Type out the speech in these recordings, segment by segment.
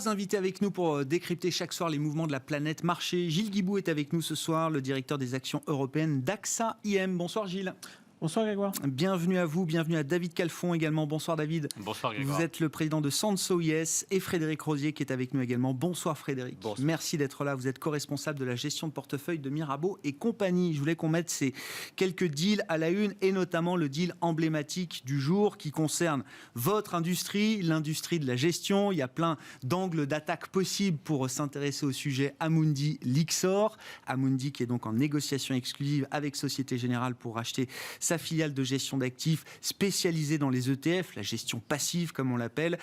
3 invités avec nous pour décrypter chaque soir les mouvements de la planète marché. Gilles Guibout est avec nous ce soir, le directeur des actions européennes d'AXA IM. Bonsoir Gilles. Bonsoir Grégoire. Bienvenue à vous, bienvenue à David Calfon également. Bonsoir David. Bonsoir Grégoire. Vous êtes le président de Sanso IS et Frédéric Rosier qui est avec nous également. Bonsoir Frédéric. Bonsoir. Merci d'être là. Vous êtes co-responsable de la gestion de portefeuille de Mirabeau et compagnie. Je voulais qu'on mette ces quelques deals à la une et notamment le deal emblématique du jour qui concerne votre industrie, l'industrie de la gestion. Il y a plein d'angles d'attaque possibles pour s'intéresser au sujet Amundi Lyxor. Amundi qui est donc en négociation exclusive avec Société Générale pour racheter sa filiale de gestion d'actifs spécialisée dans les ETF, la gestion passive comme on l'appelle,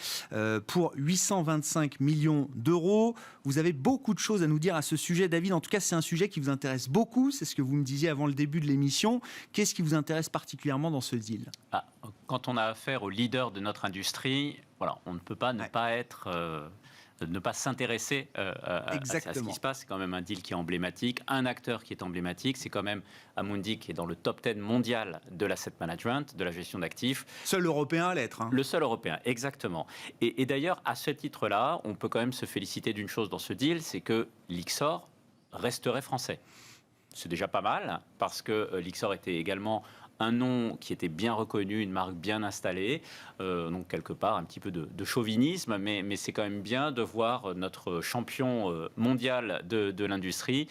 pour 825 millions d'euros. Vous avez beaucoup de choses à nous dire à ce sujet, David. En tout cas, c'est un sujet qui vous intéresse beaucoup. C'est ce que vous me disiez avant le début de l'émission. Qu'est-ce qui vous intéresse particulièrement dans ce deal ? Quand on a affaire au leader de notre industrie, voilà, on ne peut pas ne pas être... ne pas s'intéresser à ce qui se passe. C'est quand même un deal qui est emblématique, un acteur qui est emblématique, c'est quand même Amundi qui est dans le top 10 mondial de l'asset management, de la gestion d'actifs. Seul européen à l'être. Le seul européen, exactement. Et d'ailleurs, à ce titre-là, on peut quand même se féliciter d'une chose dans ce deal, c'est que Lyxor resterait français. C'est déjà pas mal, parce que Lyxor était également un nom qui était bien reconnu, une marque bien installée, donc quelque part un petit peu de chauvinisme, mais c'est quand même bien de voir notre champion mondial de l'industrie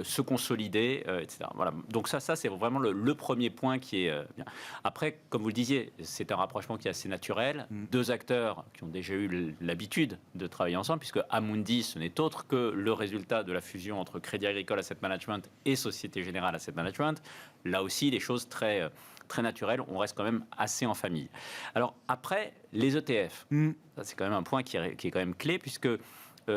se consolider, etc. Voilà. Donc ça c'est vraiment le premier point qui est bien. Après, comme vous le disiez, c'est un rapprochement qui est assez naturel. Deux acteurs qui ont déjà eu l'habitude de travailler ensemble, puisque Amundi, ce n'est autre que le résultat de la fusion entre Crédit Agricole Asset Management et Société Générale Asset Management. Là aussi, des choses très naturelles. On reste quand même assez en famille. Alors après, les ETF, ça, c'est quand même un point qui est quand même clé, puisque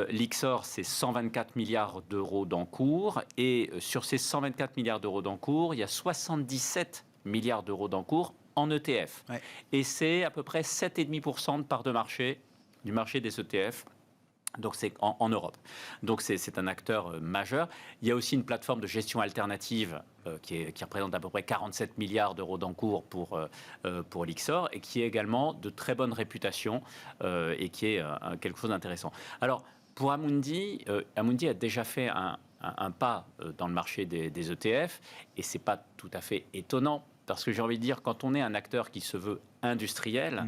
Lyxor, c'est 124 milliards d'euros d'encours. Et sur ces 124 milliards d'euros d'encours, il y a 77 milliards d'euros d'encours en ETF. Ouais. Et c'est à peu près 7,5% de part de marché du marché des ETF. Donc c'est en Europe. Donc c'est un acteur majeur. Il y a aussi une plateforme de gestion alternative qui représente à peu près 47 milliards d'euros d'encours pour Lyxor et qui est également de très bonne réputation et qui est quelque chose d'intéressant. Alors pour Amundi, Amundi a déjà fait un pas dans le marché des ETF et c'est pas tout à fait étonnant parce que j'ai envie de dire quand on est un acteur qui se veut industriel,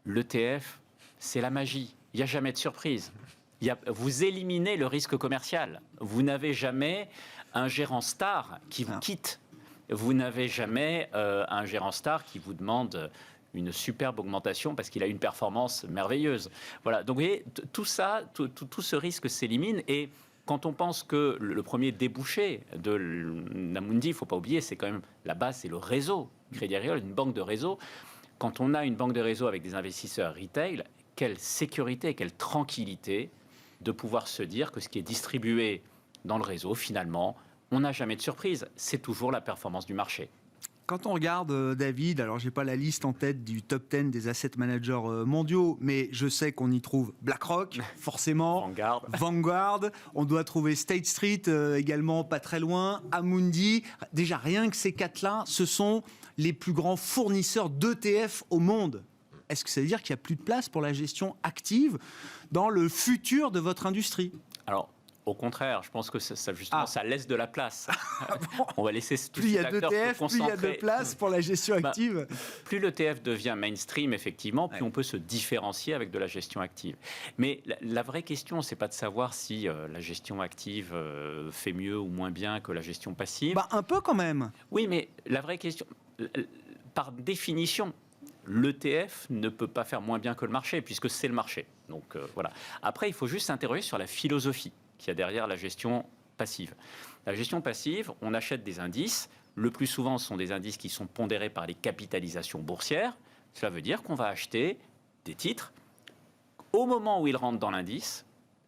l'ETF c'est la magie. Il n'y a jamais de surprise. Vous éliminez le risque commercial. Vous n'avez jamais un gérant star qui vous quitte. Vous n'avez jamais un gérant star qui vous demande une superbe augmentation parce qu'il a une performance merveilleuse. Voilà. Donc, vous voyez, tout ça, tout ce risque s'élimine. Et quand on pense que le premier débouché de l'Amundi, il ne faut pas oublier, c'est quand même la base, c'est le réseau. Crédit Agricole, une banque de réseau. Quand on a une banque de réseau avec des investisseurs retail, quelle sécurité, quelle tranquillité de pouvoir se dire que ce qui est distribué dans le réseau, finalement, on n'a jamais de surprise. C'est toujours la performance du marché. Quand on regarde, David, alors je n'ai pas la liste en tête du top 10 des asset managers mondiaux, mais je sais qu'on y trouve BlackRock, forcément, Vanguard, on doit trouver State Street également pas très loin, Amundi. Déjà, rien que ces quatre-là, ce sont les plus grands fournisseurs d'ETF au monde. Est-ce que ça veut dire qu'il n'y a plus de place pour la gestion active dans le futur de votre industrie ? Alors, au contraire, je pense que justement, ça laisse de la place. On va laisser tous plus ces acteurs se concentrer. Plus il y a de place pour la gestion active. Plus l'ETF devient mainstream, effectivement, plus on peut se différencier avec de la gestion active. Mais la vraie question, c'est pas de savoir si la gestion active fait mieux ou moins bien que la gestion passive. Un peu quand même. Oui, mais la vraie question, par définition, l'ETF ne peut pas faire moins bien que le marché, puisque c'est le marché. Donc voilà. Après, il faut juste s'interroger sur la philosophie qu'il y a derrière la gestion passive. La gestion passive, on achète des indices. Le plus souvent, ce sont des indices qui sont pondérés par les capitalisations boursières. Cela veut dire qu'on va acheter des titres au moment où ils rentrent dans l'indice,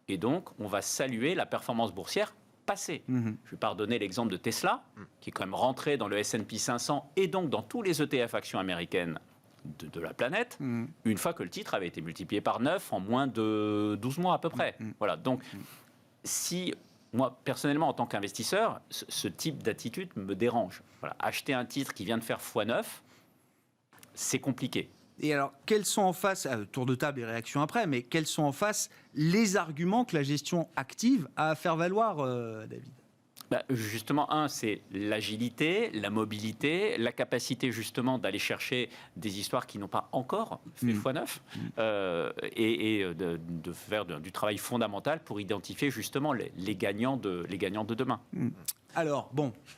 et donc on va saluer la performance boursière passée. Je vais pardonner l'exemple de Tesla, qui est quand même rentré dans le S&P 500 et donc dans tous les ETF actions américaines de la planète, une fois que le titre avait été multiplié par 9 en moins de 12 mois à peu près. Voilà. Donc, si moi, personnellement, en tant qu'investisseur, ce type d'attitude me dérange. Voilà. Acheter un titre qui vient de faire x9, c'est compliqué. Et alors, quels sont en face, tour de table et réaction après, mais quels sont en face les arguments que la gestion active a à faire valoir, David ? Justement, c'est l'agilité, la mobilité, la capacité justement d'aller chercher des histoires qui n'ont pas encore fait x9 et de faire du travail fondamental pour identifier justement les gagnants de demain. Alors,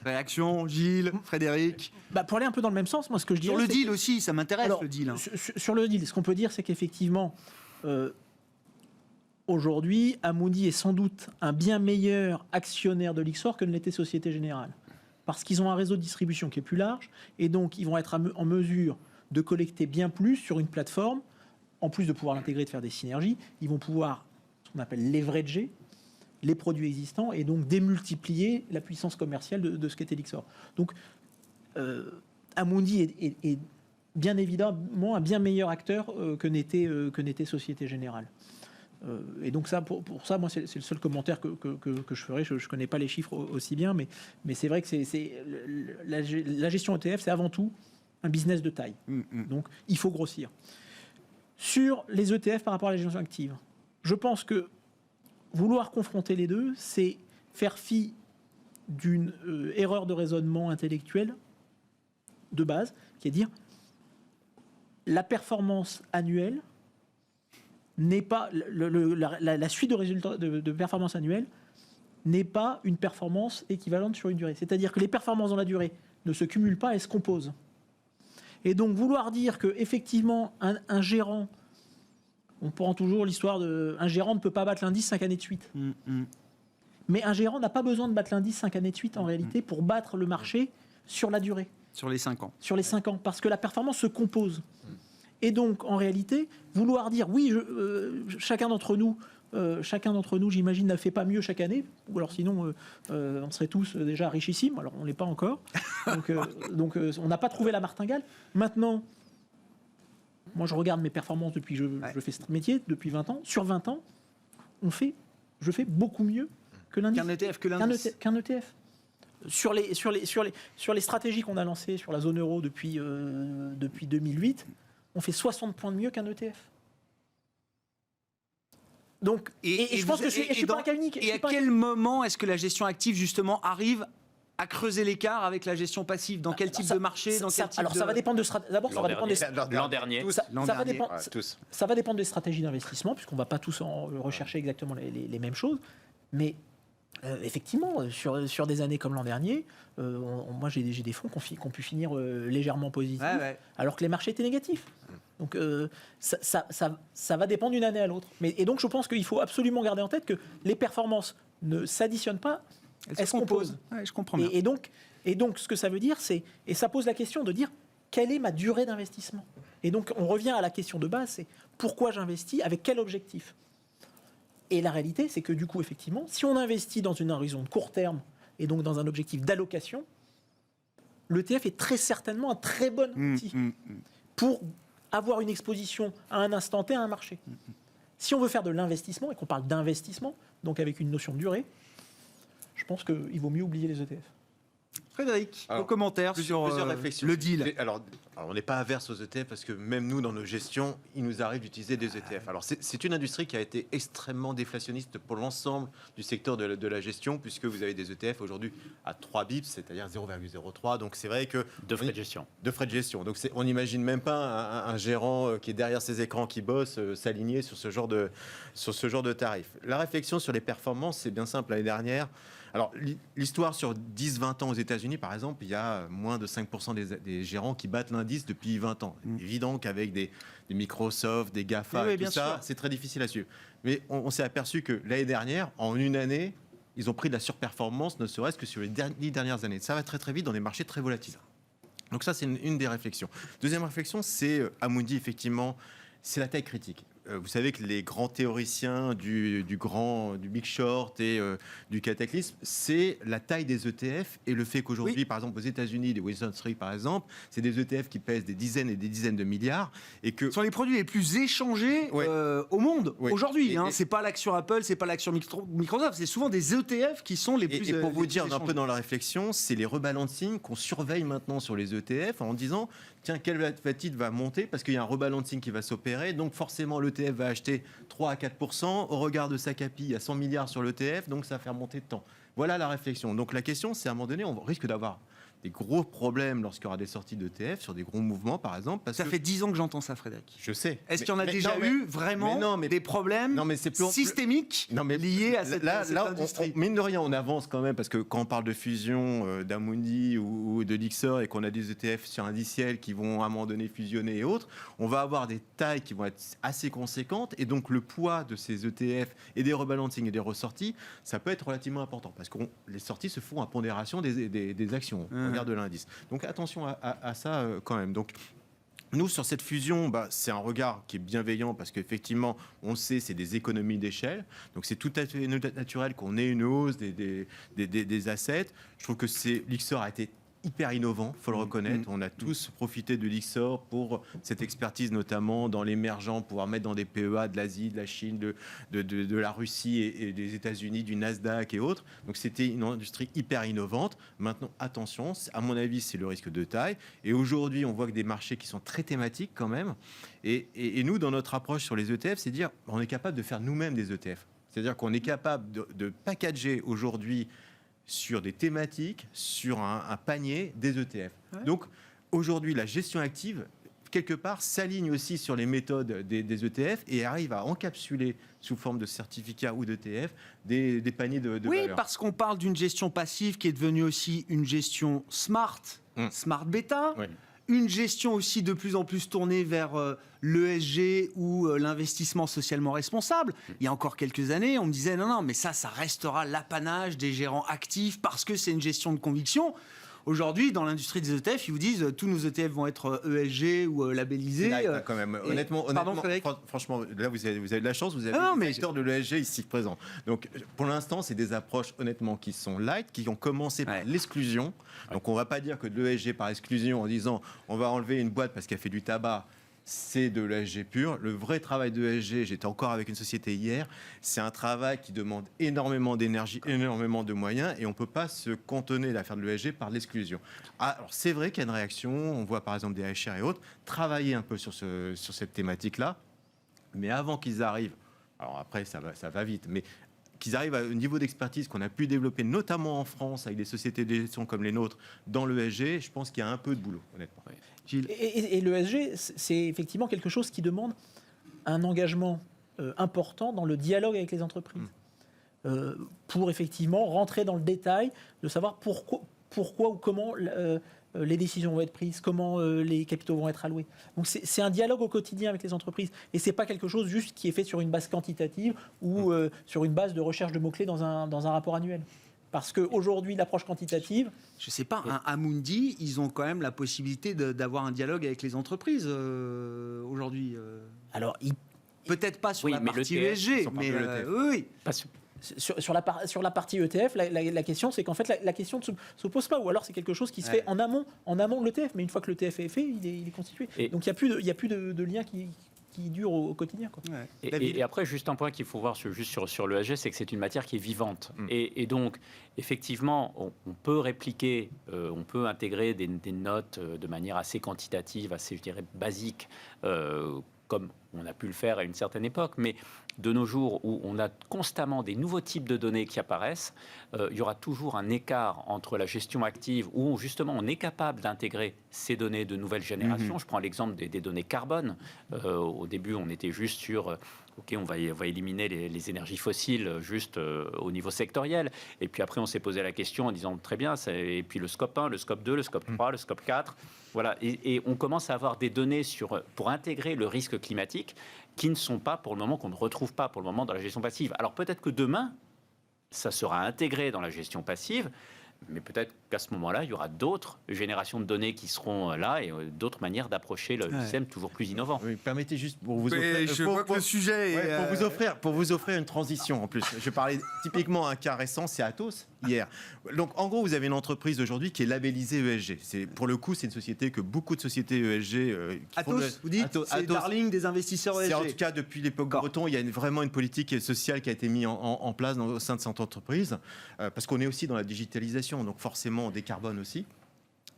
réaction, Gilles, Frédéric. Pour aller un peu dans le même sens, moi ce que je dirais... Sur le deal aussi, ça m'intéresse. Alors, le deal. Sur le deal, ce qu'on peut dire, c'est qu'effectivement... Aujourd'hui, Amundi est sans doute un bien meilleur actionnaire de Lyxor que ne l'était Société Générale. Parce qu'ils ont un réseau de distribution qui est plus large, et donc ils vont être en mesure de collecter bien plus sur une plateforme, en plus de pouvoir l'intégrer et de faire des synergies, ils vont pouvoir, ce qu'on appelle leverager, les produits existants, et donc démultiplier la puissance commerciale de ce qu'était Lyxor. Donc, Amundi est bien évidemment un bien meilleur acteur que n'était Société Générale. Et donc ça, pour ça, moi, c'est le seul commentaire que je ferai. Je ne connais pas les chiffres aussi bien, mais c'est vrai que la gestion ETF, c'est avant tout un business de taille. Donc, il faut grossir. Sur les ETF par rapport à la gestion active, je pense que vouloir confronter les deux, c'est faire fi d'une erreur de raisonnement intellectuel de base, qui est de dire la performance annuelle n'est pas la suite de résultats de performance annuelle n'est pas une performance équivalente sur une durée. C'est-à-dire que les performances dans la durée ne se cumulent pas, elles se composent. Et donc vouloir dire que effectivement un gérant, on prend toujours l'histoire de un gérant ne peut pas battre l'indice 5 années de suite. Mais un gérant n'a pas besoin de battre l'indice 5 années de suite en réalité pour battre le marché sur la durée. Sur les 5 ans. Sur les 5 ans, parce que la performance se compose. Et donc, en réalité, vouloir dire, oui, chacun d'entre nous, j'imagine, n'a fait pas mieux chaque année, ou alors sinon, on serait tous déjà richissimes, alors on ne l'est pas encore. Donc, on n'a pas trouvé la martingale. Maintenant, moi, je regarde mes performances depuis que je fais ce métier, depuis 20 ans. Sur 20 ans, je fais beaucoup mieux que l'indice. Qu'un ETF. Sur les stratégies qu'on a lancées sur la zone euro depuis 2008, on fait 60 points de mieux qu'un ETF. Donc, et je pense que je ne suis pas un cas unique. Et à quel moment est-ce que la gestion active, justement, arrive à creuser l'écart avec la gestion passive? Dans quel type de marché? Alors, ça va dépendre de... D'abord, ça va dépendre des... L'an dernier. Ça va dépendre des stratégies d'investissement, puisqu'on ne va pas tous rechercher exactement les mêmes choses. Mais... effectivement, sur des années comme l'an dernier, moi j'ai des fonds qui ont pu finir légèrement positifs, alors que les marchés étaient négatifs. Donc ça va dépendre d'une année à l'autre. Et donc je pense qu'il faut absolument garder en tête que les performances ne s'additionnent pas, elles se composent. Ouais, je comprends bien. Et donc ce que ça veut dire, et ça pose la question de dire quelle est ma durée d'investissement. Et donc on revient à la question de base, c'est pourquoi j'investis, avec quel objectif. Et la réalité, c'est que du coup, effectivement, si on investit dans une horizon de court terme et donc dans un objectif d'allocation, l'ETF est très certainement un très bon outil pour avoir une exposition à un instant T à un marché. Si on veut faire de l'investissement et qu'on parle d'investissement, donc avec une notion de durée, je pense qu'il vaut mieux oublier les ETF. Frédéric, vos commentaires sur le deal. Alors, on n'est pas averse aux ETF parce que même nous, dans nos gestions, il nous arrive d'utiliser des ETF. Alors, c'est une industrie qui a été extrêmement déflationniste pour l'ensemble du secteur de la gestion, puisque vous avez des ETF aujourd'hui à 3 bips, c'est-à-dire 0,03. Donc, c'est vrai que... De frais de gestion. De frais de gestion. Donc, on n'imagine même pas un gérant qui est derrière ses écrans, qui bosse, s'aligner sur ce genre de tarif. La réflexion sur les performances, c'est bien simple. L'année dernière... Alors, l'histoire sur 10-20 ans aux États-Unis, par exemple, il y a moins de 5% des gérants qui battent l'indice depuis 20 ans. Évident qu'avec des Microsoft, des GAFA, tout ça, c'est très difficile à suivre. Mais on s'est aperçu que l'année dernière, en une année, ils ont pris de la surperformance, ne serait-ce que sur les 10 dernières années. Ça va très très vite dans des marchés très volatiles. Donc ça, c'est une des réflexions. Deuxième réflexion, c'est Amundi, effectivement, c'est la taille critique. Vous savez que les grands théoriciens du Big Short et du cataclysme, c'est la taille des ETF et le fait qu'aujourd'hui, par exemple, aux États-Unis, les Wilson Street, par exemple, c'est des ETF qui pèsent des dizaines et des dizaines de milliards. Et que... Ce sont les produits les plus échangés au monde aujourd'hui. C'est pas l'action Apple, c'est pas l'action Microsoft, c'est souvent des ETF qui sont les plus Et pour vous dire échangés. un peu dans la réflexion, c'est les rebalancing qu'on surveille maintenant sur les ETF en disant... tiens, quel titre va monter parce qu'il y a un rebalancing qui va s'opérer, donc forcément l'ETF va acheter 3 à 4%, au regard de sa capi, il y a 100 milliards sur l'ETF, donc ça va faire monter de temps. Voilà la réflexion. Donc la question, c'est à un moment donné, on risque d'avoir des gros problèmes lorsqu'il y aura des sorties d'ETF sur des gros mouvements, par exemple. Parce ça fait 10 ans que j'entends ça, Frédéric. Je sais. Est-ce qu'il y en a déjà eu vraiment des problèmes systémiques liés à cette industrie? Mine de rien, on avance quand même, parce que quand on parle de fusion d'Amundi ou de Lyxor et qu'on a des ETF sur indiciels qui vont à un moment donné fusionner et autres, on va avoir des tailles qui vont être assez conséquentes, et donc le poids de ces ETF et des rebalancings et des ressorties, ça peut être relativement important, parce que les sorties se font à pondération des actions. Regarde de l'indice. Donc attention à ça quand même. Donc nous, sur cette fusion, c'est un regard qui est bienveillant parce qu'effectivement, on le sait, c'est des économies d'échelle. Donc c'est tout à fait naturel qu'on ait une hausse des assets. Je trouve que Lyxor a été hyper innovant, il faut le reconnaître. On a tous profité de Lyxor pour cette expertise, notamment dans l'émergent, pouvoir mettre dans des PEA de l'Asie, de la Chine, de la Russie et des États-Unis, du Nasdaq et autres. Donc c'était une industrie hyper innovante. Maintenant, attention, à mon avis, c'est le risque de taille. Et aujourd'hui, on voit que des marchés qui sont très thématiques quand même. Et nous, dans notre approche sur les ETF, c'est dire on est capable de faire nous-mêmes des ETF. C'est-à-dire qu'on est capable de packager aujourd'hui sur des thématiques, sur un panier des ETF. Ouais. Donc, aujourd'hui, la gestion active, quelque part, s'aligne aussi sur les méthodes des ETF et arrive à encapsuler, sous forme de certificats ou d'ETF, des paniers de valeurs. Oui, parce qu'on parle d'une gestion passive qui est devenue aussi une gestion smart bêta. Oui. Une gestion aussi de plus en plus tournée vers l'ESG ou l'investissement socialement responsable. Il y a encore quelques années, on me disait non, mais ça restera l'apanage des gérants actifs parce que c'est une gestion de conviction. Aujourd'hui, dans l'industrie des ETF, ils vous disent tous nos ETF vont être ESG ou labellisés. Là, quand même. Honnêtement, franchement, là, vous avez de la chance, vous avez des acteurs de l'ESG ici présents. Donc, pour l'instant, c'est des approches, honnêtement, qui sont light, qui ont commencé par l'exclusion. Donc, on ne va pas dire que de l'ESG par exclusion en disant on va enlever une boîte parce qu'elle fait du tabac. C'est de l'ESG pur. Le vrai travail de l'ESG, j'étais encore avec une société hier, c'est un travail qui demande énormément d'énergie, énormément de moyens, et on ne peut pas se cantonner à faire de l'ESG par l'exclusion. Alors c'est vrai qu'il y a une réaction, on voit par exemple des HR et autres travailler un peu sur cette thématique-là, mais avant qu'ils arrivent, alors après ça va vite, mais qu'ils arrivent à un niveau d'expertise qu'on a pu développer, notamment en France, avec des sociétés de gestion comme les nôtres, dans l'ESG, je pense qu'il y a un peu de boulot, honnêtement. Oui. Et l'ESG, c'est effectivement quelque chose qui demande un engagement important dans le dialogue avec les entreprises. Pour effectivement rentrer dans le détail, de savoir pourquoi ou comment les décisions vont être prises, comment les capitaux vont être alloués. Donc c'est un dialogue au quotidien avec les entreprises. Et ce n'est pas quelque chose juste qui est fait sur une base quantitative ou sur une base de recherche de mots-clés dans un rapport annuel. Parce qu'aujourd'hui, l'approche quantitative... Je ne sais pas, Amundi, ils ont quand même la possibilité d'avoir un dialogue avec les entreprises aujourd'hui. Alors, peut-être pas sur la partie ESG, mais oui. Sur la partie ETF, la question, c'est qu'en fait, la question ne se pose pas. Ou alors, c'est quelque chose qui se fait en amont de l'ETF. Mais une fois que l'ETF est fait, il est constitué. Donc, il n'y a plus de lien qui dure au quotidien. Quoi. Ouais. Et après, juste un point qu'il faut voir sur l'ESG, c'est que c'est une matière qui est vivante. Et donc, effectivement, on peut répliquer, on peut intégrer des notes de manière assez quantitative, assez, je dirais, basique, comme on a pu le faire à une certaine époque, mais de nos jours où on a constamment des nouveaux types de données qui apparaissent, il y aura toujours un écart entre la gestion active où justement on est capable d'intégrer ces données de nouvelle génération. Je prends l'exemple des données carbone. Au début, on était juste sur... OK, on va éliminer les énergies fossiles juste au niveau sectoriel. Et puis après, on s'est posé la question en disant, très bien, et puis le scope 1, le scope 2, le scope 3, le scope 4. Voilà. Et on commence à avoir des données pour intégrer le risque climatique qui ne sont pas, pour le moment, qu'on ne retrouve pas pour le moment dans la gestion passive. Alors peut-être que demain, ça sera intégré dans la gestion passive, mais peut-être qu'à ce moment-là, il y aura d'autres générations de données qui seront là et d'autres manières d'approcher le système toujours plus innovant. Oui, permettez juste pour vous offrir... Je vois que le sujet est... Pour vous offrir une transition en plus. Je parlais typiquement un cas récent, c'est Atos, hier. Donc en gros, vous avez une entreprise aujourd'hui qui est labellisée ESG. Pour le coup, c'est une société que beaucoup de sociétés ESG... Atos, vous dites c'est darling des investisseurs ESG. C'est en tout cas, depuis l'époque Breton, il y a vraiment une politique sociale qui a été mise en place au sein de cette entreprise, parce qu'on est aussi dans la digitalisation. Donc forcément, on décarbone aussi.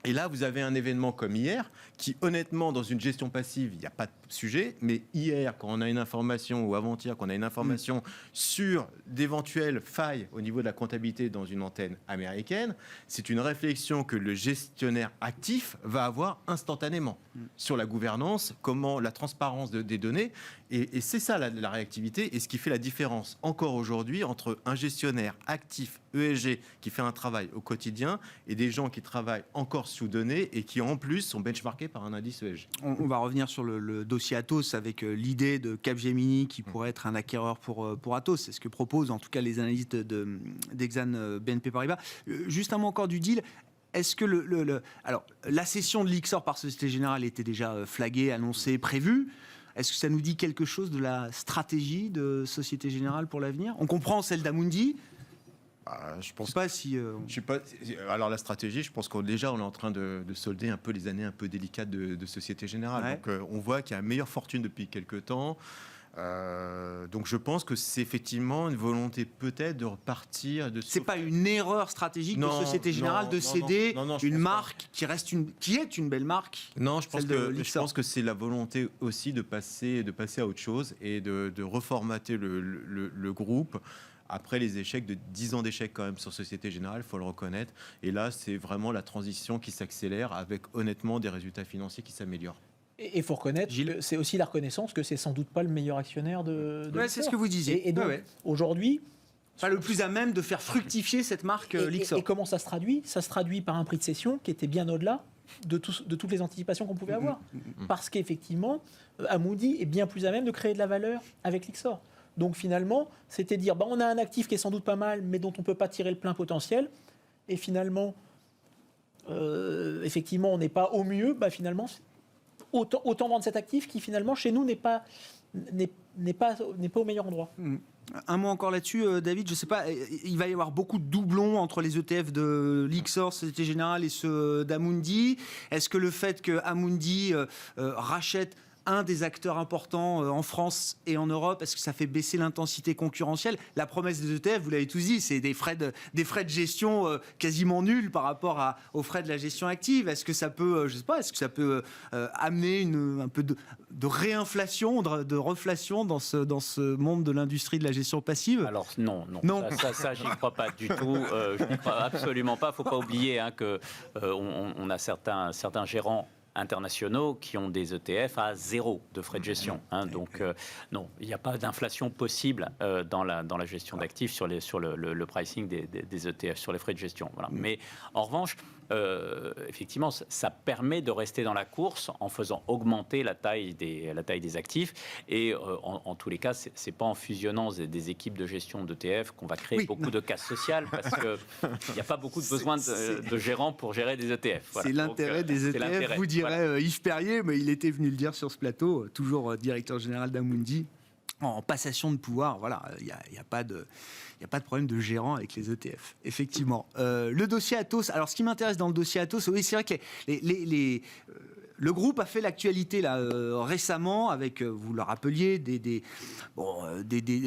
Et là, vous avez un événement comme hier, qui honnêtement, dans une gestion passive, il n'y a pas de sujet, mais hier, quand on a une information, ou avant-hier, quand on a une information sur d'éventuelles failles au niveau de la comptabilité dans une antenne américaine, c'est une réflexion que le gestionnaire actif va avoir instantanément sur la gouvernance, comment la transparence des données, et c'est ça la réactivité, et ce qui fait la différence encore aujourd'hui entre un gestionnaire actif ESG qui fait un travail au quotidien et des gens qui travaillent encore sous données et qui en plus sont benchmarkés par un indice ESG. On va revenir sur le dossier Atos avec l'idée de Capgemini qui pourrait être un acquéreur pour Atos. C'est ce que proposent en tout cas les analystes d'Exane BNP Paribas. Juste un mot encore du deal. Est-ce que alors, la cession de Lyxor par Société Générale était déjà flaguée, annoncée, prévue? Est-ce que ça nous dit quelque chose de la stratégie de Société Générale pour l'avenir? On comprend celle d'Amundi. Je pense pas si. Je sais pas. Alors la stratégie, je pense qu'on est en train de solder un peu les années un peu délicates de Société Générale. Ouais. Donc on voit qu'il y a une meilleure fortune depuis quelques temps. Donc je pense que c'est effectivement une volonté peut-être de repartir. C'est pas une erreur stratégique de Société Générale de céder une marque qui est une belle marque. Non, je pense que c'est la volonté aussi de passer à autre chose et de reformater le groupe. Après les échecs de 10 ans d'échecs quand même sur Société Générale, il faut le reconnaître. Et là, c'est vraiment la transition qui s'accélère avec honnêtement des résultats financiers qui s'améliorent. Et il faut reconnaître, c'est aussi la reconnaissance que c'est sans doute pas le meilleur actionnaire de ouais, c'est ce que vous disiez. Et donc, aujourd'hui... Pas le plus à même de faire fructifier cette marque Lyxor. Et comment ça se traduit? Ça se traduit par un prix de cession qui était bien au-delà de toutes les anticipations qu'on pouvait avoir. Parce qu'effectivement, Amundi est bien plus à même de créer de la valeur avec Lyxor. Donc finalement, c'était dire, on a un actif qui est sans doute pas mal, mais dont on ne peut pas tirer le plein potentiel. Et finalement, effectivement, on n'est pas au mieux. Finalement, autant vendre cet actif qui finalement, chez nous, n'est pas au meilleur endroit. Un mot encore là-dessus, David, je ne sais pas, il va y avoir beaucoup de doublons entre les ETF de Lyxor, Société Générale et ceux d'Amundi. Est-ce que le fait que Amundi rachète un des acteurs importants en France et en Europe, est-ce que ça fait baisser l'intensité concurrentielle? La promesse des ETF, vous l'avez tous dit, c'est des frais de gestion quasiment nuls par rapport aux frais de la gestion active. Est-ce que ça peut, je sais pas, est-ce que ça peut amener un peu de réinflation, de reflation dans ce monde de l'industrie de la gestion passive? Alors non. Ça j'y crois pas du tout. Je n'y crois absolument pas. Faut pas oublier que on a certains gérants internationaux qui ont des ETF à 0 de frais de gestion. Donc non, il n'y a pas d'inflation possible dans la gestion d'actifs sur le pricing des ETF, sur les frais de gestion. Voilà. Mais en revanche, effectivement, ça permet de rester dans la course en faisant augmenter la taille des actifs. Et en tous les cas, c'est pas en fusionnant des équipes de gestion d'ETF qu'on va créer beaucoup de casse sociale, parce qu'il n'y a pas beaucoup de besoin de gérants pour gérer des ETF. Voilà. C'est l'intérêt des ETF, vous direz Yves Perrier, mais il était venu le dire sur ce plateau, toujours directeur général d'Amundi. En passation de pouvoir, voilà, il n'y a pas de problème de gérant avec les ETF, effectivement. Le dossier Atos, alors ce qui m'intéresse dans le dossier Atos, oui, c'est vrai que le groupe a fait l'actualité là récemment avec, vous le rappeliez,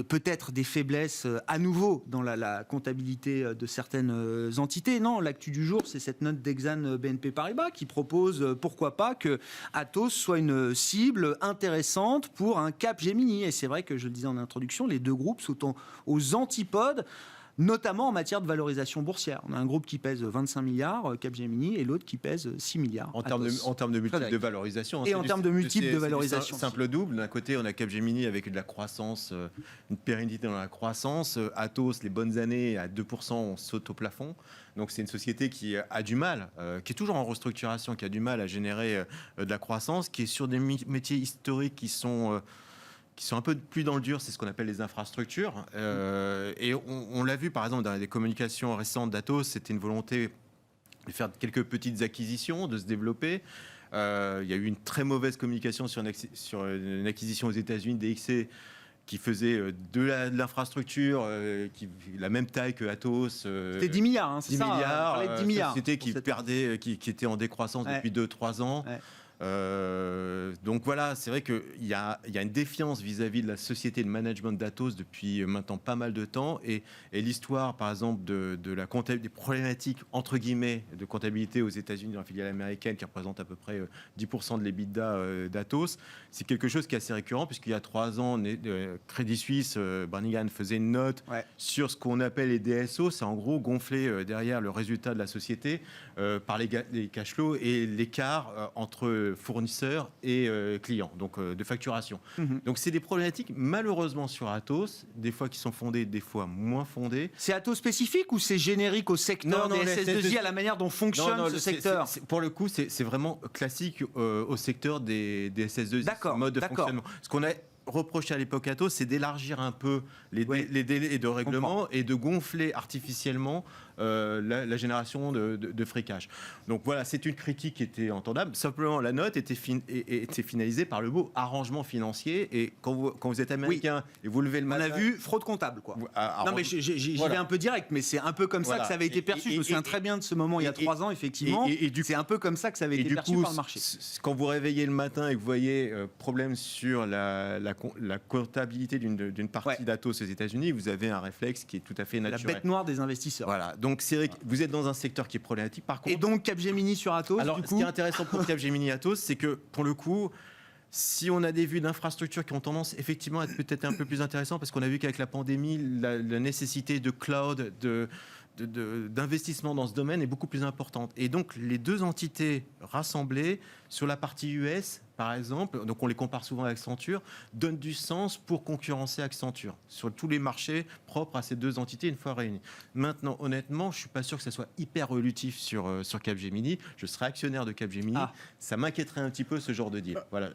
peut-être des faiblesses à nouveau dans la comptabilité de certaines entités. Non, l'actu du jour, c'est cette note d'Exane BNP Paribas qui propose, pourquoi pas, que Atos soit une cible intéressante pour un Capgemini. Et c'est vrai que, je le disais en introduction, les deux groupes sont aux antipodes, notamment en matière de valorisation boursière. On a un groupe qui pèse 25 milliards, Capgemini, et l'autre qui pèse 6 milliards. En termes de multiples de valorisation. Et en termes de multiples de valorisation. Simple double. D'un côté, on a Capgemini avec de la croissance, une pérennité dans la croissance. Atos, les bonnes années, à 2%, on saute au plafond. Donc c'est une société qui a du mal, qui est toujours en restructuration, qui a du mal à générer de la croissance, qui est sur des métiers historiques qui sont un peu plus dans le dur, c'est ce qu'on appelle les infrastructures. Et on l'a vu, par exemple, dans les communications récentes d'Atos, c'était une volonté de faire quelques petites acquisitions, de se développer. Il y a eu une très mauvaise communication sur une acquisition aux États-Unis, DXC, qui faisait de l'infrastructure, la même taille que Atos. C'était 10 milliards, c'est 10 ça, milliards, 10 milliards. Société qui était en décroissance depuis 2-3 ans. Ouais. Donc voilà, c'est vrai qu'il y a une défiance vis-à-vis de la société de management d'Atos depuis maintenant pas mal de temps. Et l'histoire, par exemple, des problématiques, entre guillemets, de comptabilité aux États-Unis dans la filiale américaine, qui représente à peu près 10% de l'EBITDA d'Atos, c'est quelque chose qui est assez récurrent, puisqu'il y a 3 ans, Crédit Suisse, Brannigan faisait une note sur ce qu'on appelle les DSO. C'est en gros gonfler derrière le résultat de la société par les cash flows et l'écart entre fournisseurs et clients, donc de facturation. Donc c'est des problématiques malheureusement sur Atos, des fois qui sont fondées, des fois moins fondées. C'est Atos spécifique ou c'est générique au secteur des SS2I, à la manière dont fonctionne ce secteur? Pour le coup, c'est vraiment classique au secteur des SS2I, mode de fonctionnement. Ce qu'on a reproché à l'époque Atos, c'est d'élargir un peu les délais de règlement et de gonfler artificiellement la génération de free cash. Donc voilà, c'est une critique qui était entendable. Simplement, la note était finalisée par le mot arrangement financier. Et quand vous êtes américain et vous levez le matin... On a vu fraude comptable, quoi. Non, mais j'y vais un peu direct, mais c'est un peu comme ça que ça avait été perçu. Je me souviens très bien de ce moment il y a 3 ans, effectivement. C'est un peu comme ça que ça avait été perçu par le marché. Quand vous réveillez le matin et que vous voyez problème sur la comptabilité d'une partie d'Atos aux États-Unis, vous avez un réflexe qui est tout à fait naturel. La bête noire des investisseurs. Voilà. Donc c'est vrai que vous êtes dans un secteur qui est problématique. Par contre, et donc Capgemini sur Atos. Alors, ce qui est intéressant pour Capgemini Atos, c'est que pour le coup, si on a des vues d'infrastructures qui ont tendance effectivement à être peut-être un peu plus intéressantes, parce qu'on a vu qu'avec la pandémie, la nécessité de cloud, d'investissement dans ce domaine est beaucoup plus importante. Et donc les deux entités rassemblées sur la partie US, par exemple, donc on les compare souvent avec Accenture, donnent du sens pour concurrencer Accenture sur tous les marchés propres à ces deux entités une fois réunies. Maintenant, honnêtement, je suis pas sûr que ça soit hyper évolutif sur Capgemini. Je serais actionnaire de Capgemini. Ça m'inquiéterait un petit peu ce genre de deal. Voilà.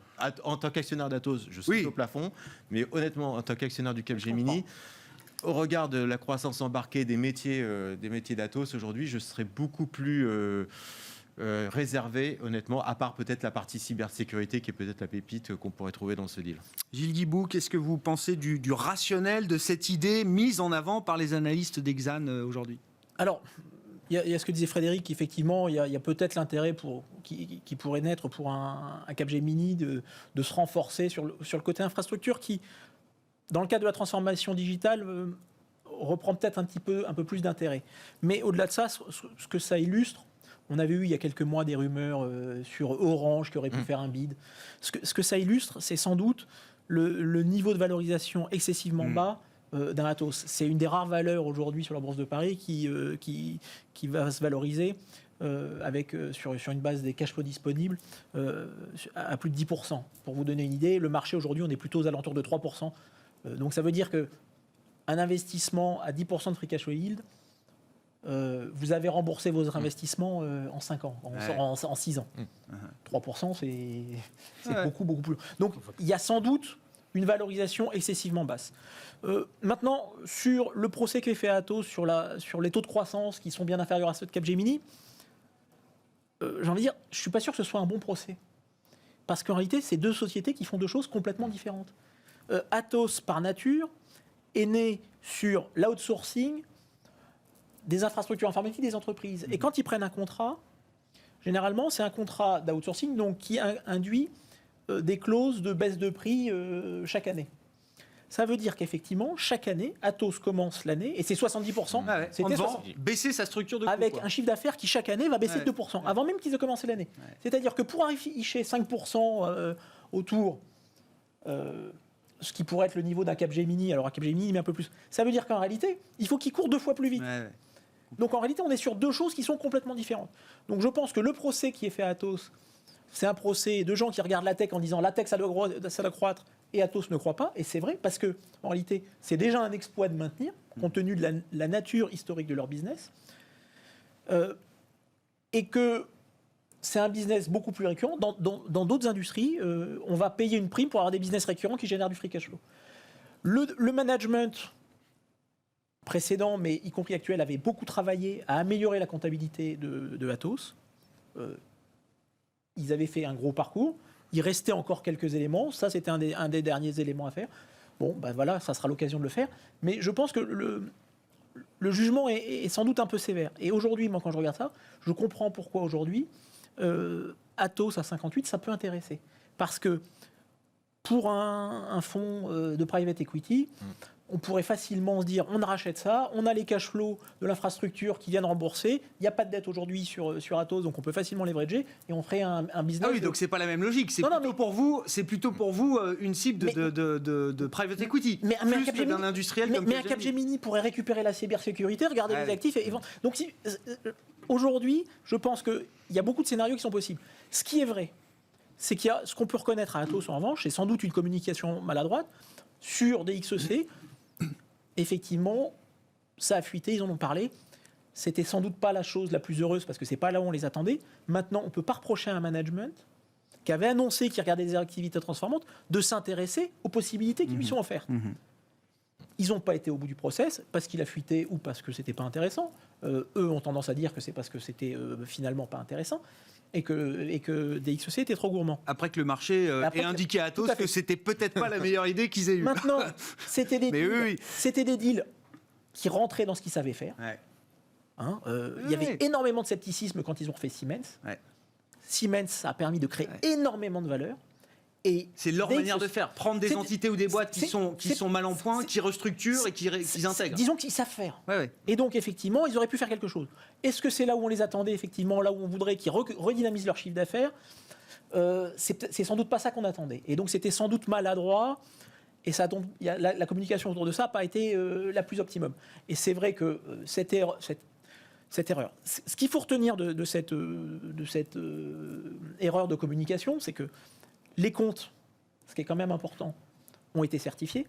En tant qu'actionnaire d'Atos, je suis au plafond, mais honnêtement, en tant qu'actionnaire du Capgemini, au regard de la croissance embarquée des métiers d'Atos aujourd'hui, je serais beaucoup plus réservé, honnêtement, à part peut-être la partie cybersécurité qui est peut-être la pépite qu'on pourrait trouver dans ce deal. Gilles Guiboud, qu'est-ce que vous pensez du rationnel de cette idée mise en avant par les analystes d'Exane aujourd'hui? Alors, il y a ce que disait Frédéric, effectivement, il y a peut-être l'intérêt qui pourrait naître pour un Capgemini de se renforcer sur le côté infrastructure qui, dans le cadre de la transformation digitale, reprend peut-être un peu plus d'intérêt. Mais au-delà de ça, ce que ça illustre, on avait eu il y a quelques mois des rumeurs sur Orange qui aurait pu faire un bid. Ce que ça illustre, c'est sans doute le niveau de valorisation excessivement bas d'un Atos. C'est une des rares valeurs aujourd'hui sur la Bourse de Paris qui va se valoriser sur une base des cash flows disponibles à plus de 10%. Pour vous donner une idée, le marché aujourd'hui, on est plutôt aux alentours de 3%. Donc ça veut dire qu'un investissement à 10% de free cash flow yield, vous avez remboursé vos investissements en 5 ans, en 6 ans. 3%, c'est beaucoup plus. Donc il y a sans doute une valorisation excessivement basse. Maintenant, sur le procès qui est fait à Atos, sur les taux de croissance qui sont bien inférieurs à ceux de Capgemini, j'ai envie de dire, je ne suis pas sûr que ce soit un bon procès. Parce qu'en réalité, c'est deux sociétés qui font deux choses complètement différentes. Atos, par nature, est né sur l'outsourcing des infrastructures informatiques des entreprises. Et quand ils prennent un contrat, généralement, c'est un contrat d'outsourcing donc, qui induit des clauses de baisse de prix chaque année. Ça veut dire qu'effectivement, chaque année, Atos commence l'année, et c'est 70%. C'était baisser sa structure de coût. Avec un chiffre d'affaires qui, chaque année, va baisser de 2%, avant même qu'ils aient commencé l'année. C'est-à-dire que pour afficher 5% autour, ce qui pourrait être le niveau d'un Capgemini, alors un Capgemini, il met un peu plus. Ça veut dire qu'en réalité, il faut qu'il court 2 fois plus vite. Donc en réalité, on est sur deux choses qui sont complètement différentes. Donc je pense que le procès qui est fait à Atos, c'est un procès de gens qui regardent la tech en disant la tech, ça doit croître, et Atos ne croit pas. Et c'est vrai, parce que en réalité, c'est déjà un exploit de maintenir, compte tenu de la nature historique de leur business. Et que c'est un business beaucoup plus récurrent. Dans d'autres industries, on va payer une prime pour avoir des business récurrents qui génèrent du free cash flow. Le management précédent, mais y compris actuel, avait beaucoup travaillé à améliorer la comptabilité de Atos. Ils avaient fait un gros parcours. Il restait encore quelques éléments. Ça, c'était un des derniers éléments à faire. Bon, ben voilà, ça sera l'occasion de le faire. Mais je pense que le jugement est sans doute un peu sévère. Et aujourd'hui, moi, quand je regarde ça, je comprends pourquoi aujourd'hui Atos à 58, ça peut intéresser. Parce que pour un fonds de private equity, on pourrait facilement se dire, on rachète ça, on a les cash flows de l'infrastructure qui viennent rembourser, il n'y a pas de dette aujourd'hui sur Atos, donc on peut facilement leverager, et on ferait un business... Ah oui, donc c'est pas la même logique, c'est plutôt pour vous une cible de private equity, mais plus Capgemini, que d'un industriel comme un Capgemini pourrait récupérer la cybersécurité, regarder les actifs, et vendre. Donc aujourd'hui, je pense qu'il y a beaucoup de scénarios qui sont possibles. Ce qui est vrai, c'est qu'il y a ce qu'on peut reconnaître à Atos en revanche, c'est sans doute une communication maladroite sur des XEC. Effectivement, ça a fuité, ils en ont parlé. C'était sans doute pas la chose la plus heureuse parce que c'est pas là où on les attendait. Maintenant, on peut pas reprocher à un management qui avait annoncé qu'il regardait des activités transformantes de s'intéresser aux possibilités qui lui sont offertes. Ils n'ont pas été au bout du process parce qu'il a fuité ou parce que c'était pas intéressant. Eux ont tendance à dire que c'est parce que c'était finalement pas intéressant. Et que DXEC était trop gourmand. Après que le marché ait indiqué à Atos que c'était peut-être pas la meilleure idée qu'ils aient eue. Maintenant, c'était des deals qui rentraient dans ce qu'ils savaient faire. Ouais. Il y avait énormément de scepticisme quand ils ont refait Siemens. Ouais. Siemens, ça a permis de créer énormément de valeur. Et c'est leur manière de faire, prendre des entités ou des boîtes qui sont mal en point, qui restructurent et qui intègrent. Disons qu'ils savent faire. Ouais. Et donc, effectivement, ils auraient pu faire quelque chose. Est-ce que c'est là où on les attendait, effectivement, là où on voudrait qu'ils redynamisent leur chiffre d'affaires? C'est sans doute pas ça qu'on attendait. Et donc, c'était sans doute maladroit. Et ça, donc, la communication autour de ça n'a pas été la plus optimum. Et c'est vrai que cette erreur... Ce qu'il faut retenir de cette erreur de communication, c'est que les comptes, ce qui est quand même important, ont été certifiés.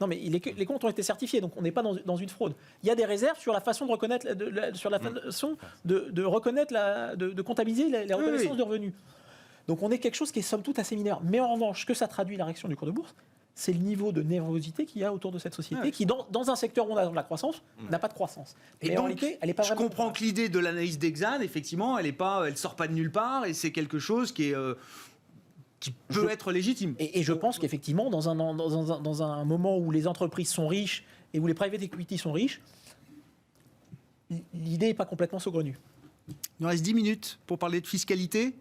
Non, mais les comptes ont été certifiés, donc on n'est pas dans une fraude. Il y a des réserves sur la façon de reconnaître, de comptabiliser les reconnaissances de revenus. Donc on est quelque chose qui est somme toute assez mineur. Mais en revanche, ce que ça traduit la réaction du cours de bourse, c'est le niveau de nervosité qu'il y a autour de cette société, qui dans un secteur où on a de la croissance, n'a pas de croissance. Et mais donc, en réalité, elle est pas je comprends que l'idée de l'analyse d'Exane, effectivement, elle sort pas de nulle part, et c'est quelque chose qui peut être légitime. Et je pense qu'effectivement, dans un moment où les entreprises sont riches et où les private equity sont riches, l'idée n'est pas complètement saugrenue. Il nous reste 10 minutes pour parler de fiscalité.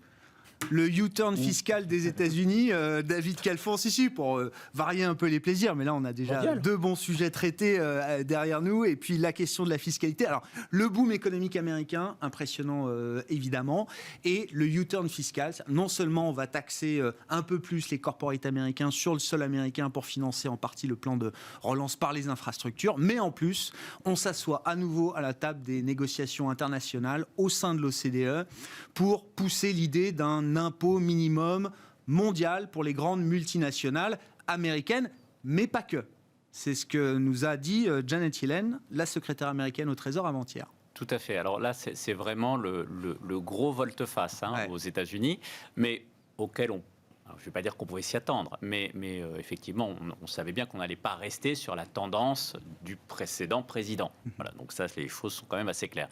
Le U-turn fiscal des États-Unis, David Calfon, pour varier un peu les plaisirs, mais là on a déjà deux bons sujets traités derrière nous, et puis la question de la fiscalité. Alors, le boom économique américain, impressionnant évidemment, et le U-turn fiscal, non seulement on va taxer un peu plus les corporates américains sur le sol américain pour financer en partie le plan de relance par les infrastructures, mais en plus, on s'assoit à nouveau à la table des négociations internationales au sein de l'OCDE pour pousser l'idée d'un impôt minimum mondial pour les grandes multinationales américaines, mais pas que. C'est ce que nous a dit Janet Yellen, la secrétaire américaine au Trésor avant-hier. Tout à fait. Alors là, c'est vraiment le gros volte-face aux États-Unis, mais auquel on... Alors, je ne vais pas dire qu'on pouvait s'y attendre, mais effectivement, on savait bien qu'on n'allait pas rester sur la tendance du précédent président. Voilà, donc ça, les choses sont quand même assez claires.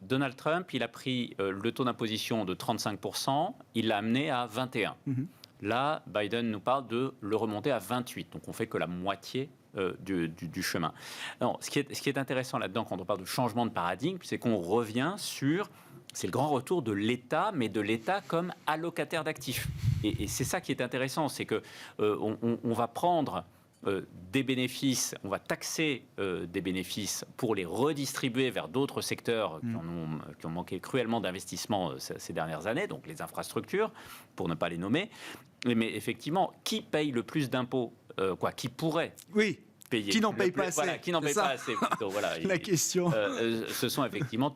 Donald Trump, il a pris le taux d'imposition de 35%, il l'a amené à 21%. Là, Biden nous parle de le remonter à 28%, donc on fait que la moitié du chemin. Non, ce qui est intéressant là-dedans, quand on parle de changement de paradigme, c'est qu'on revient sur... C'est le grand retour de l'État, mais de l'État comme allocataire d'actifs. Et c'est ça qui est intéressant, c'est que on va prendre des bénéfices, on va taxer des bénéfices pour les redistribuer vers d'autres secteurs qui ont manqué cruellement d'investissement ces dernières années, donc les infrastructures, pour ne pas les nommer. Mais effectivement, qui paye le plus d'impôts, qui pourrait payer, qui n'en paye pas assez. Voilà, qui n'en paye pas assez. Plutôt, voilà. La question. Ce sont effectivement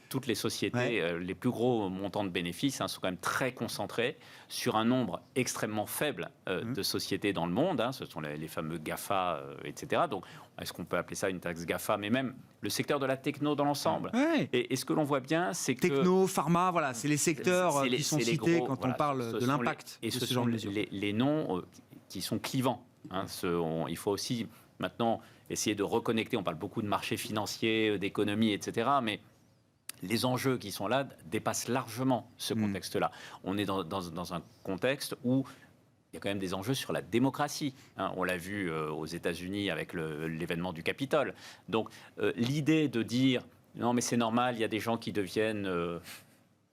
toutes les sociétés, les plus gros montants de bénéfices sont quand même très concentrés sur un nombre extrêmement faible de sociétés dans le monde. Ce sont les fameux GAFA, etc. Donc, est-ce qu'on peut appeler ça une taxe GAFA? Mais même le secteur de la techno dans l'ensemble. Et ce que l'on voit bien, c'est que... Techno, pharma, voilà, c'est les secteurs qui sont cités quand on parle de l'impact de ce genre de mesures. Les noms qui sont clivants. Il faut aussi maintenant essayer de reconnecter. On parle beaucoup de marchés financiers, d'économie, etc. Mais les enjeux qui sont là dépassent largement ce contexte-là. On est dans un contexte où il y a quand même des enjeux sur la démocratie. On l'a vu aux États-Unis avec l'événement du Capitole. Donc l'idée de dire non mais c'est normal, il y a des gens qui deviennent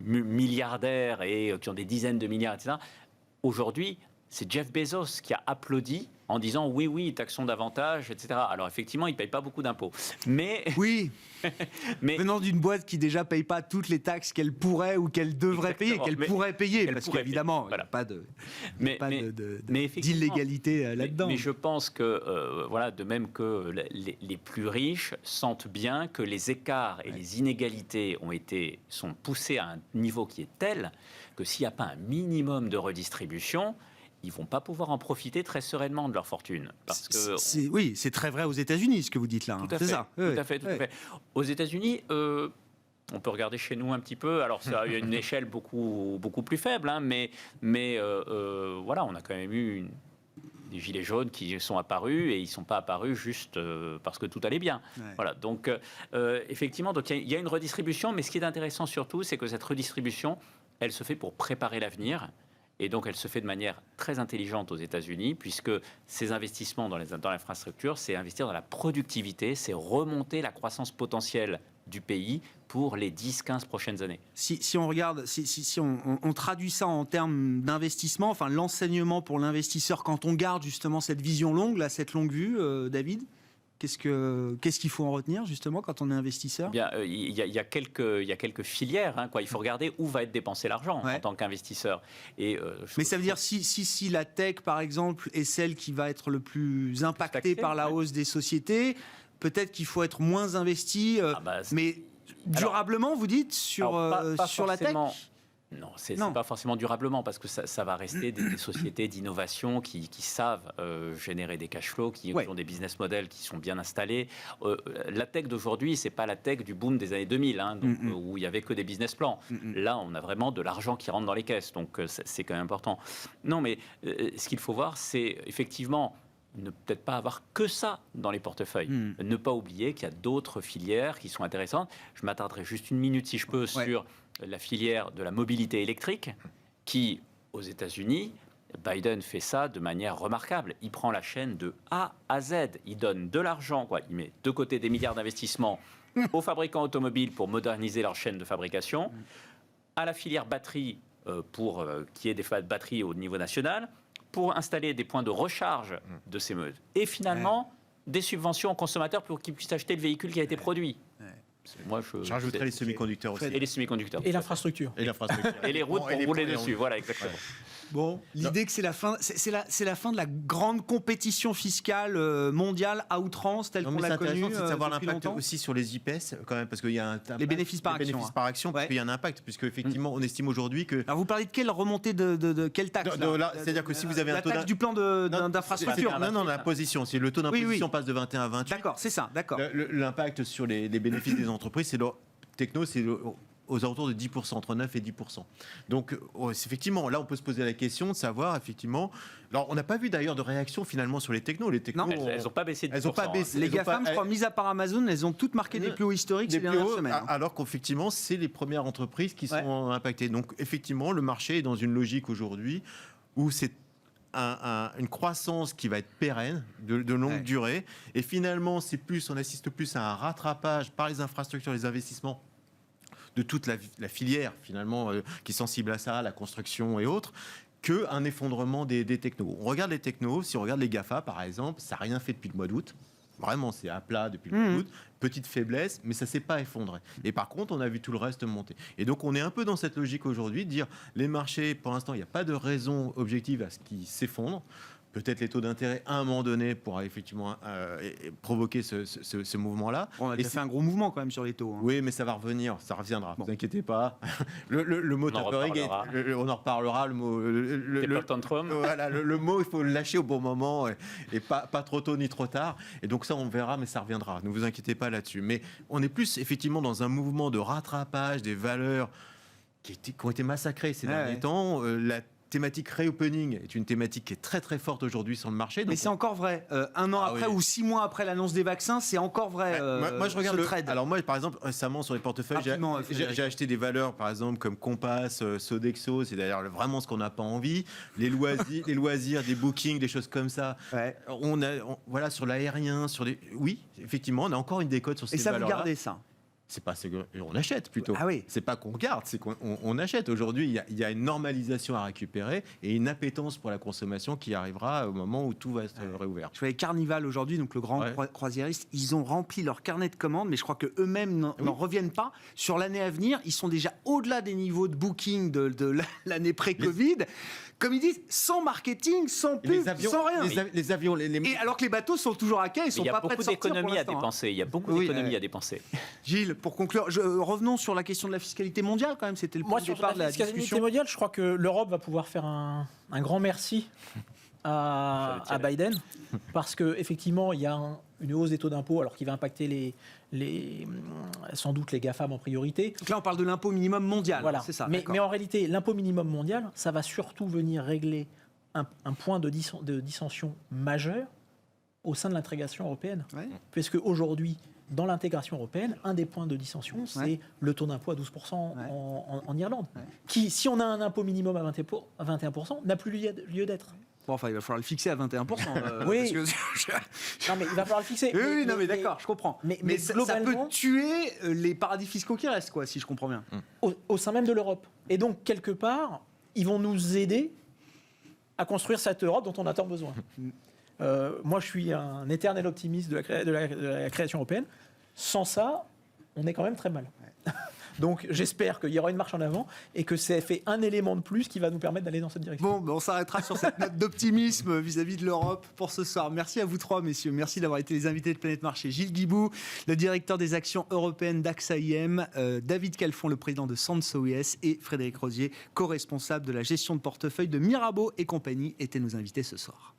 milliardaires et qui ont des dizaines de milliards, etc. Aujourd'hui, c'est Jeff Bezos qui a applaudi en disant oui, taxons davantage, etc. Alors effectivement, il ne paye pas beaucoup d'impôts. Mais Oui, mais venant d'une boîte qui déjà paye pas toutes les taxes qu'elle pourrait ou qu'elle devrait payer, Exactement. pourrait payer, qu'elle parce pourrait qu'évidemment, payer. Voilà. il n'y a pas de, Mais effectivement, d'illégalité là-dedans. Mais je pense que, voilà, de même que les plus riches sentent bien que les écarts et les inégalités sont poussés à un niveau qui est tel que s'il n'y a pas un minimum de redistribution, ils ne vont pas pouvoir en profiter très sereinement de leur fortune. Parce que Oui, c'est très vrai aux États-Unis, ce que vous dites là. Tout à C'est fait, ça. tout à fait. Aux États-Unis, on peut regarder chez nous un petit peu. Alors, ça a eu une échelle beaucoup plus faible, hein, mais voilà, on a quand même eu des gilets jaunes qui sont apparus et ils ne sont pas apparus juste parce que tout allait bien. Ouais. Voilà. Donc, effectivement, il y a une redistribution, mais ce qui est intéressant surtout, c'est que cette redistribution, elle se fait pour préparer l'avenir. Et donc, elle se fait de manière très intelligente aux États-Unis, puisque ces investissements dans l'infrastructure, c'est investir dans la productivité, c'est remonter la croissance potentielle du pays pour les 10-15 prochaines années. Si on regarde, si on traduit ça en termes d'investissement, enfin l'enseignement pour l'investisseur, quand on garde justement cette vision longue, là, cette longue vue, David, qu'est-ce qu'il faut en retenir justement quand on est investisseur? Bien, il y a quelques filières, hein, quoi. Il faut regarder où va être dépensé l'argent en tant qu'investisseur. Mais ça veut dire si la tech, par exemple, est celle qui va être le plus impactée par la hausse des sociétés, peut-être qu'il faut être moins investi, mais durablement, vous dites, sur la tech? Non, c'est pas forcément durablement, parce que ça va rester des sociétés d'innovation qui savent générer des cash flows, qui ont des business models qui sont bien installés. La tech d'aujourd'hui, c'est pas la tech du boom des années 2000, hein, donc, où il y avait que des business plans. Là, on a vraiment de l'argent qui rentre dans les caisses, donc c'est quand même important. Non, mais ce qu'il faut voir, c'est effectivement ne peut-être pas avoir que ça dans les portefeuilles. Ne pas oublier qu'il y a d'autres filières qui sont intéressantes. Je m'attarderai juste une minute, si je peux, sur la filière de la mobilité électrique, qui, aux États-Unis, Biden fait ça de manière remarquable. Il prend la chaîne de A à Z. Il donne de l'argent, quoi. Il met de côté des milliards d'investissements aux fabricants automobiles pour moderniser leur chaîne de fabrication, à la filière batterie pour qu'il y ait des batteries au niveau national, pour installer des points de recharge de ces meutes. Et finalement, des subventions aux consommateurs pour qu'ils puissent acheter le véhicule qui a été produit. Moi, je rajouterais les semi-conducteurs aussi. Et les semi-conducteurs. Et l'infrastructure. Et l'infrastructure. Et les routes pour rouler dessus. Voilà, exactement. Bon, l'idée que c'est la fin de la grande compétition fiscale mondiale à outrance telle qu'on l'a connue. C'est de savoir depuis l'impact longtemps. aussi sur les IPS quand même, parce qu'il y a un impact, Les bénéfices par action. bénéfices par action, parce qu'il y a un impact, puisque effectivement, on estime aujourd'hui que. Alors vous parlez de quelle remontée de quelle taxe C'est-à-dire que si vous avez un taux taxe du plan d'infrastructure. Non, l'imposition. Si le taux d'imposition passe de 21 à 28. D'accord, c'est ça, d'accord. L'impact sur les bénéfices des entreprises, c'est techno, c'est aux alentours de 10%, entre 9 et 10%. Donc, effectivement, là, on peut se poser la question de savoir, effectivement... Alors, on n'a pas vu d'ailleurs de réaction, finalement, sur les technos. Les technos, elles n'ont pas baissé de 10%. Elles n'ont pas baissé. Les GAFAM, je crois, mis à part Amazon, elles ont toutes marqué des plus hauts historiques ces dernières semaines. Alors qu'effectivement, c'est les premières entreprises qui sont impactées. Donc, effectivement, le marché est dans une logique aujourd'hui où c'est une croissance qui va être pérenne, de longue durée. Et finalement, on assiste plus à un rattrapage par les infrastructures, les investissements de toute la filière, finalement, qui est sensible à ça, la construction et autres, qu'un effondrement des technos. On regarde les technos, si on regarde les GAFA, par exemple, ça n'a rien fait depuis le mois d'août. Vraiment, c'est à plat depuis le mois d'août. Petite faiblesse, mais ça ne s'est pas effondré. Et par contre, on a vu tout le reste monter. Et donc, on est un peu dans cette logique aujourd'hui de dire les marchés, pour l'instant, il n'y a pas de raison objective à ce qu'ils s'effondrent. Peut-être les taux d'intérêt à un moment donné pourra effectivement provoquer ce mouvement-là. On a déjà fait un gros mouvement quand même sur les taux. Oui, mais ça va revenir, ça reviendra. Ne vous inquiétez pas. Le mot tapering, on en reparlera. Le mot, le mot, il faut le lâcher au bon moment et pas trop tôt ni trop tard. Et donc ça, on verra, mais ça reviendra. Ne vous inquiétez pas là-dessus. Mais on est plus effectivement dans un mouvement de rattrapage des valeurs qui ont été massacrées ces derniers temps. La thématique reopening est une thématique qui est très très forte aujourd'hui sur le marché. Mais c'est encore vrai. Un an après ou 6 mois après l'annonce des vaccins, c'est encore vrai. Moi, je regarde le trade. Alors moi, par exemple, récemment sur les portefeuilles, j'ai acheté des valeurs, par exemple, comme Compass, Sodexo. C'est d'ailleurs vraiment ce qu'on n'a pas envie. Les loisirs, des bookings, des choses comme ça. Voilà, sur l'aérien, oui, effectivement, on a encore une décote sur ces valeurs-là. Et ça, vous gardez ça? C'est pas on achète plutôt. Ah oui. C'est pas qu'on garde, c'est qu'on achète. Aujourd'hui, il y a une normalisation à récupérer et une appétence pour la consommation qui arrivera au moment où tout va être réouvert. Je voyais Carnival aujourd'hui, donc le grand croisiériste, ils ont rempli leur carnet de commandes, mais je crois qu'eux-mêmes n'en reviennent pas. Sur l'année à venir, ils sont déjà au-delà des niveaux de booking de l'année pré-Covid. Comme ils disent, sans marketing, sans pub, sans rien. Les avions, Et alors que les bateaux sont toujours à quai, ils sont pas prêts de sortir. Il y a beaucoup d'économies à dépenser. Gilles, pour conclure, revenons sur la question de la fiscalité mondiale quand même. C'était le point de départ de la discussion. Mondiale, je crois que l'Europe va pouvoir faire un grand merci à Biden, parce qu'effectivement, il y a une hausse des taux d'impôt, alors qui va impacter sans doute les GAFAM en priorité. Donc là, on parle de l'impôt minimum mondial, voilà. C'est ça. Mais en réalité, l'impôt minimum mondial, ça va surtout venir régler un point de dissension majeur au sein de l'intégration européenne. Ouais. Puisque aujourd'hui, dans l'intégration européenne, un des points de dissension, c'est le taux d'impôt à 12% en Irlande, qui, si on a un impôt minimum à 21%, n'a plus lieu d'être. Bon, enfin, il va falloir le fixer à 21%. Oui. Non, mais il va falloir le fixer. Oui, mais d'accord, je comprends. Mais ça peut tuer les paradis fiscaux qui restent, quoi, si je comprends bien. Au sein même de l'Europe. Et donc, quelque part, ils vont nous aider à construire cette Europe dont on a tant besoin. Moi, je suis un éternel optimiste de la création européenne. Sans ça, on est quand même très mal. Donc, j'espère qu'il y aura une marche en avant et que c'est fait un élément de plus qui va nous permettre d'aller dans cette direction. Bon, on s'arrêtera sur cette note d'optimisme vis-à-vis de l'Europe pour ce soir. Merci à vous trois, messieurs. Merci d'avoir été les invités de Planète Marché. Gilles Guibou, le directeur des actions européennes d'AXA IM, David Calfon, le président de Sanso IS, et Frédéric Rosier, co-responsable de la gestion de portefeuille de Mirabeau et compagnie, étaient nos invités ce soir.